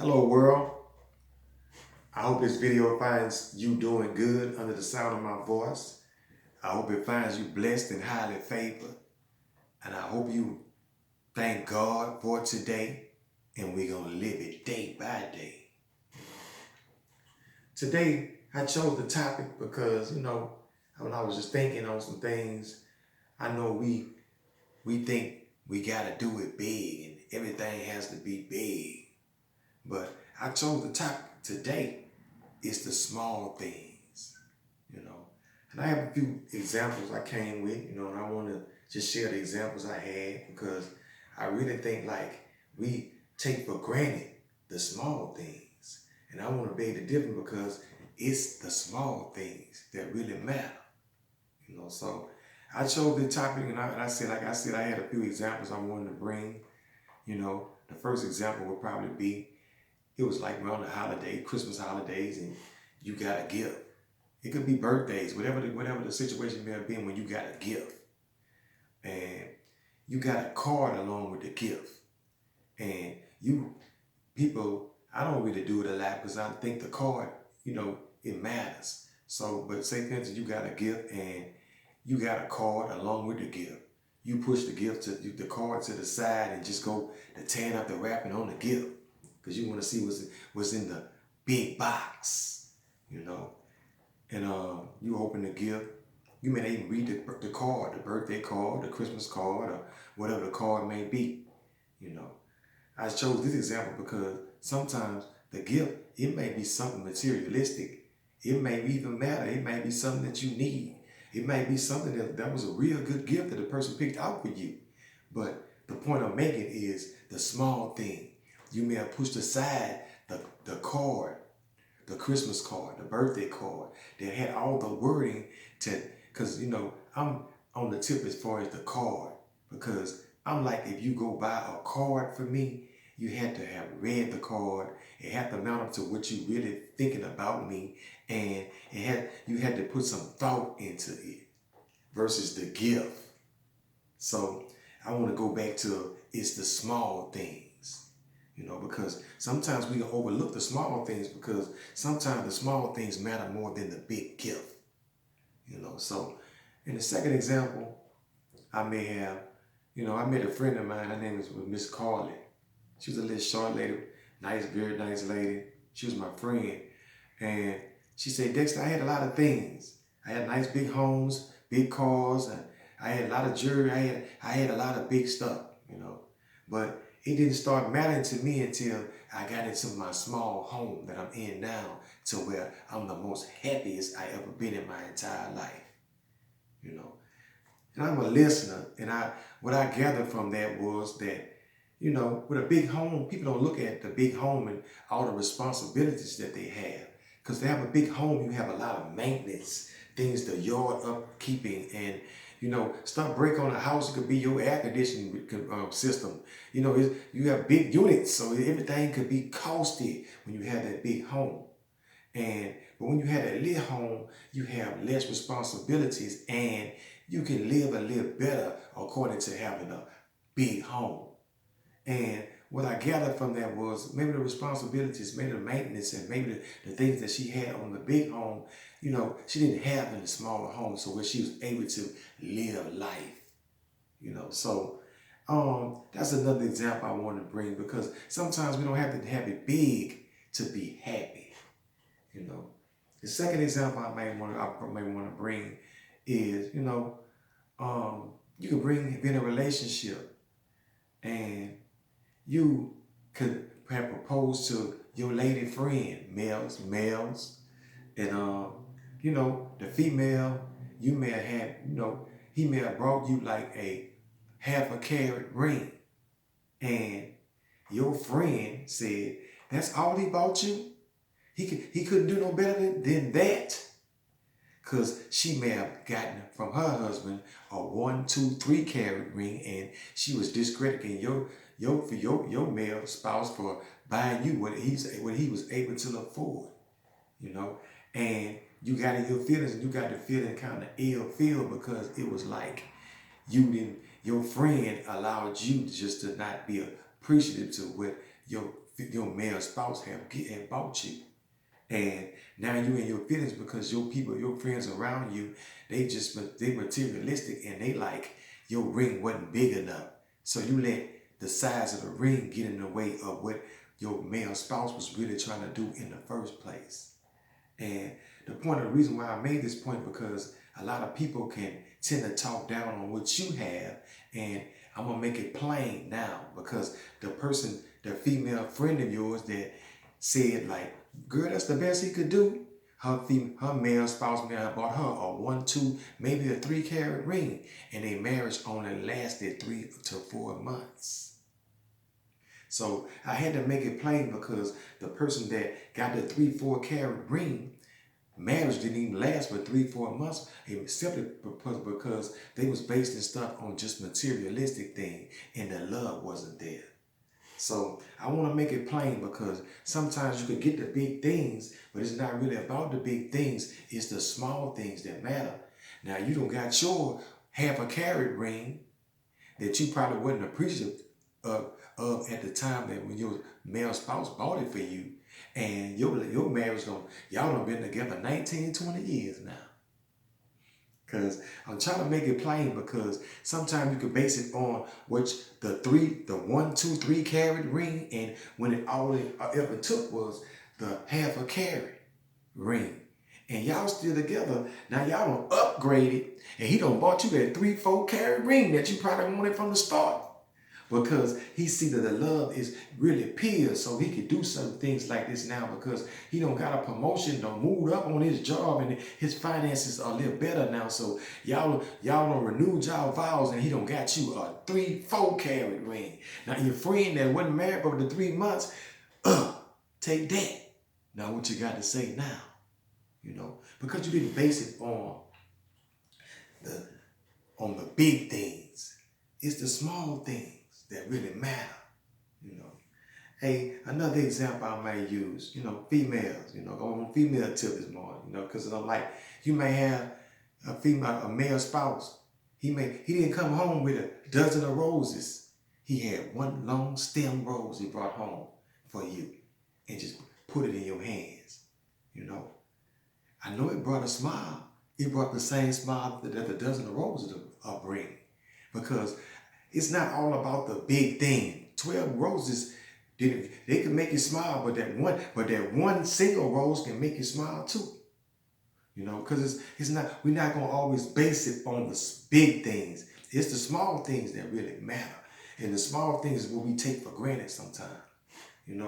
Hello world, I hope this video finds you doing good under the sound of my voice. I hope it finds you blessed and highly favored. And I hope you thank God for today and we're going to live it day by day. Today, I chose the topic because, when I was just thinking on some things, I know we think we got to do it big and everything has to be big. But I chose the topic today. It's the small things. And I have a few examples I came with, and I want to just share the examples I had because I really think like we take for granted the small things. And I want to be the difference because it's the small things that really matter. So I chose the topic and I said, like I said, I had a few examples I wanted to bring. The first example would probably be, it was like around the holiday, Christmas holidays, and you got a gift. It could be birthdays, whatever the situation may have been when you got a gift. And you got a card along with the gift. And people, I don't really do it a lot because I think the card, it matters. So, but say for instance, you got a gift and you got a card along with the gift. You push the card to the side and just go to tearing up the wrapping on the gift. Because you want to see what's in the big box. And you open the gift. You may not even read the card, the birthday card, the Christmas card, or whatever the card may be. I chose this example because sometimes the gift, it may be something materialistic. It may even matter. It may be something that you need. It may be something that was a real good gift that the person picked out for you. But the point I'm making is the small thing. You may have pushed aside the card, the Christmas card, the birthday card that had all the wording because I'm on the tip as far as the card because I'm like, if you go buy a card for me, you had to have read the card. It had to mount up to what you really thinking about me, and you had to put some thought into it versus the gift. So I want to go back to it's the small things. Because sometimes we can overlook the small things because sometimes the small things matter more than the big gift. So in the second example, I met a friend of mine. Her name is Miss Carly. She was a little short lady, nice, very nice lady. She was my friend. And she said, Dexter, I had a lot of things. I had nice big homes, big cars, and I had a lot of jewelry. I had a lot of big stuff. But it didn't start mattering to me until I got into my small home that I'm in now, to where I'm the most happiest I ever been in my entire life. And I'm a listener, and what I gathered from that was that, with a big home, people don't look at the big home and all the responsibilities that they have. Because to have a big home, you have a lot of maintenance, things, the yard upkeeping, and stuff break on a house. It could be your air conditioning system. You have big units, so everything could be costly when you have that big home. But when you have that little home, you have less responsibilities, and you can live a little better according to having a big home. And what I gathered from that was maybe the responsibilities, maybe the maintenance, and maybe the things that she had on the big home, she didn't have in the smaller home, so where she was able to live life. So that's another example I want to bring because sometimes we don't have to have it big to be happy. The second example I may want to bring is, you can be in a relationship and you could have proposed to your lady friend, males, and the female, you may have had, he may have brought you like a half a carat ring, and your friend said, that's all he bought you? He couldn't do no better than that. Because she may have gotten from her husband a 1, 2, 3 carat ring, and she was discrediting your male spouse for buying you what he was able to afford. And you got in your feelings, and you got the feeling kind of ill feel because it was like your friend allowed you just to not be appreciative to what your male spouse have bought you. And now you in your feelings because your people, your friends around you, they materialistic and they like your ring wasn't big enough. So you let the size of the ring get in the way of what your male spouse was really trying to do in the first place. And the reason why I made this point because a lot of people can tend to talk down on what you have, and I'm gonna make it plain now because the female friend of yours that said like, girl, that's the best he could do. Her male spouse may have bought her a 1, 2, maybe a 3-carat ring, and their marriage only lasted 3 to 4 months. So I had to make it plain because the person that got the 3, 4-carat ring, marriage didn't even last for 3, 4 months. Simply because they was basing stuff on just materialistic thing, and the love wasn't there. So I want to make it plain because sometimes you could get the big things, but it's not really about the big things. It's the small things that matter. Now you don't got your half a carat ring that you probably wasn't appreciative of at the time that when your male spouse bought it for you, and your marriage y'all done been together 19, 20 years now. Because I'm trying to make it plain because sometimes you can base it on the 1, 2, 3-carat ring, and when it all it ever took was the half a carat ring. And y'all still together. Now y'all done upgraded, and he done bought you that 3, 4-carat ring that you probably wanted from the start. Because he see that the love is really pure, so he could do some things like this now because he don't got a promotion, done moved up on his job, and his finances are a little better now. So y'all done renewed y'all vows, and he done got you a 3, 4-carat ring. Now your friend that wasn't married for the 3 months, take that. Now what you got to say now? Because you didn't base it on the big things. It's the small things that really matter. Hey, another example I may use, females, I'm on female tip this morning, because I'm like, you may have a male spouse. He didn't come home with a dozen of roses. He had one long stem rose he brought home for you and just put it in your hands. I know it brought a smile. It brought the same smile that the dozen of roses bring, because it's not all about the big thing. 12 roses, they can make you smile, but that one single rose can make you smile too. Because we're not gonna always base it on the big things. It's the small things that really matter, and the small things is what we take for granted sometimes.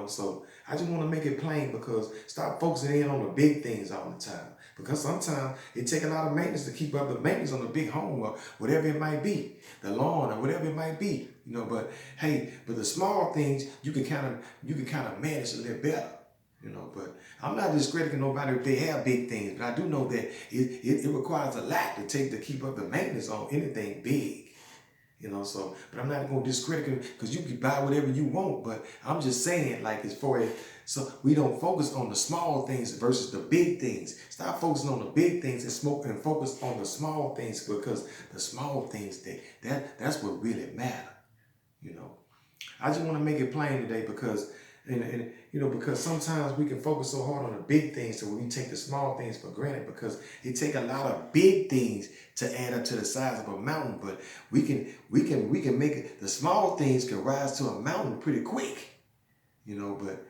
So I just want to make it plain because stop focusing in on the big things all the time. Because sometimes it takes a lot of maintenance to keep up the maintenance on the big home or whatever it might be, the lawn or whatever it might be. But hey, the small things you can kind of manage a little better. But I'm not discrediting nobody if they have big things, but I do know that it requires a lot to keep up the maintenance on anything big. But I'm not going to discredit it because you can buy whatever you want. But I'm just saying, like, so we don't focus on the small things versus the big things. Stop focusing on the big things and focus on the small things, because the small things, that's what really matter. I just want to make it plain today because, because sometimes we can focus so hard on the big things so we take the small things for granted, because it take a lot of big things to add up to the size of a mountain. But we can make it, the small things can rise to a mountain pretty quick, but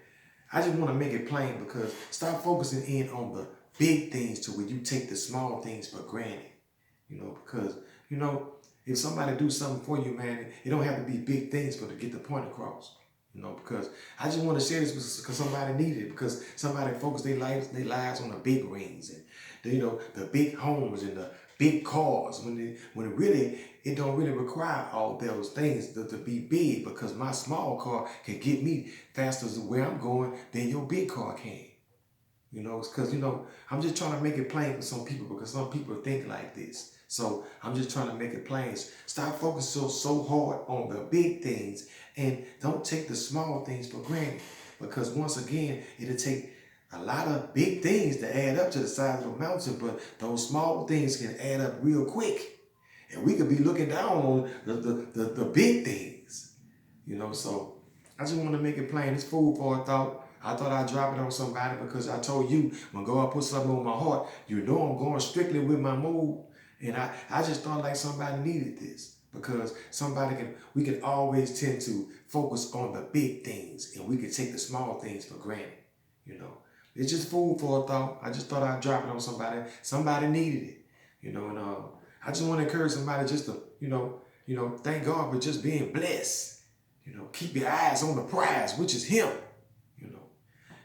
I just want to make it plain because stop focusing in on the big things to where you take the small things for granted, because, if somebody do something for you, man, it don't have to be big things for to get the point across. Because I just want to share this because somebody needed it, because somebody focused their lives on the big rings and the big homes and the big cars when it don't really require all those things to be big, because my small car can get me faster to where I'm going than your big car can. Because I'm just trying to make it plain for some people, because some people think like this. So I'm just trying to make it plain. Stop focusing so hard on the big things and don't take the small things for granted. Because once again, it'll take a lot of big things to add up to the size of a mountain, but those small things can add up real quick. And we could be looking down on the big things. So I just want to make it plain. It's food for a thought. I thought I'd drop it on somebody because I told you when God put something on my heart, you know I'm going strictly with my mood. And I just thought like somebody needed this because we can always tend to focus on the big things and we can take the small things for granted, you know. It's just food for a thought. I just thought I'd drop it on somebody. Somebody needed it, you know, and I just want to encourage somebody just to, thank God for just being blessed. You know, keep your eyes on the prize, which is him. You know,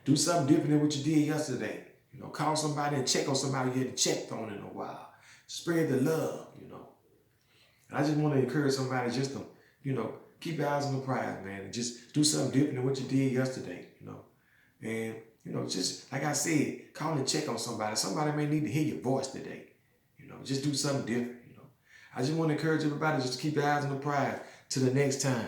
do something different than what you did yesterday. You know, call somebody and check on somebody you hadn't checked on in a while. Spread the love, you know. And I just want to encourage somebody just to, keep your eyes on the prize, man, and just do something different than what you did yesterday, you know. And, just like I said, call and check on somebody. Somebody may need to hear your voice today. You know, just do something different, you know. I just want to encourage everybody just to keep your eyes on the prize till the next time.